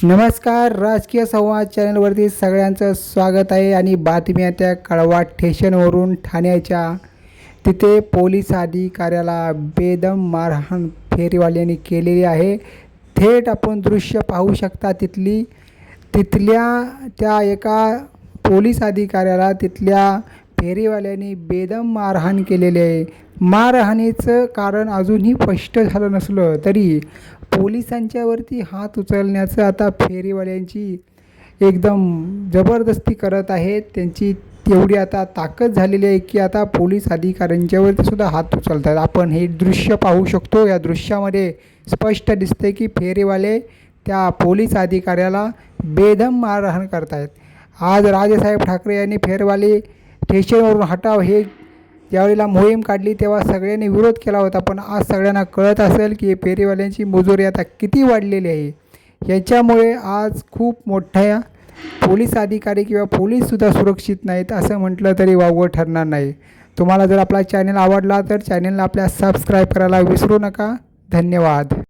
नमस्कार, राजकीय संवाद चॅनलवरती सगळ्यांचं स्वागत आहे. आणि बातमी त्या कळवा स्टेशनवरून ठाण्याच्या तिथे पोलीस अधिकाऱ्याला बेदम मारहाण फेरीवाल्यांनी केलेली आहे. थेट आपण दृश्य पाहू शकता. तिथल्या त्या एका पोलीस अधिकाऱ्याला तिथल्या फेरीवाल्यांनी बेदम मारहाण केलेले आहे. मारहाणीचं कारण अजूनही स्पष्ट झालं नसलं तरी पोलिसांच्यावरती हात उचलण्याचं आता फेरीवाल्यांची एकदम जबरदस्ती करत आहेत. त्यांची तेवढी आता ताकद झालेली आहे की आता पोलीस अधिकाऱ्यांच्यावरती सुद्धा हात उचलतात. आपण हे दृश्य पाहू शकतो. या दृश्यामध्ये स्पष्ट दिसते की फेरीवाले त्या पोलीस अधिकाऱ्याला बेदम मारहाण करत आहेत. आज राजसाहेब ठाकरे यांनी फेरीवाले स्टेशनवरून हटाव हे ज्यावेळेला मोहीम काढली तेव्हा सगळ्यांनी विरोध केला होता. पण आज सगळ्यांना कळत असेल की फेरीवाल्यांची मुजोरी आता किती वाढलेली आहे. याच्यामुळे आज खूप मोठ्या पोलीस अधिकारी किंवा पोलीससुद्धा सुरक्षित नाहीत असं म्हटलं तरी वावगं ठरणार नाही. तुम्हाला जर आपला चॅनल आवडला तर चॅनलला आपल्या सबस्क्राईब करायला विसरू नका. धन्यवाद.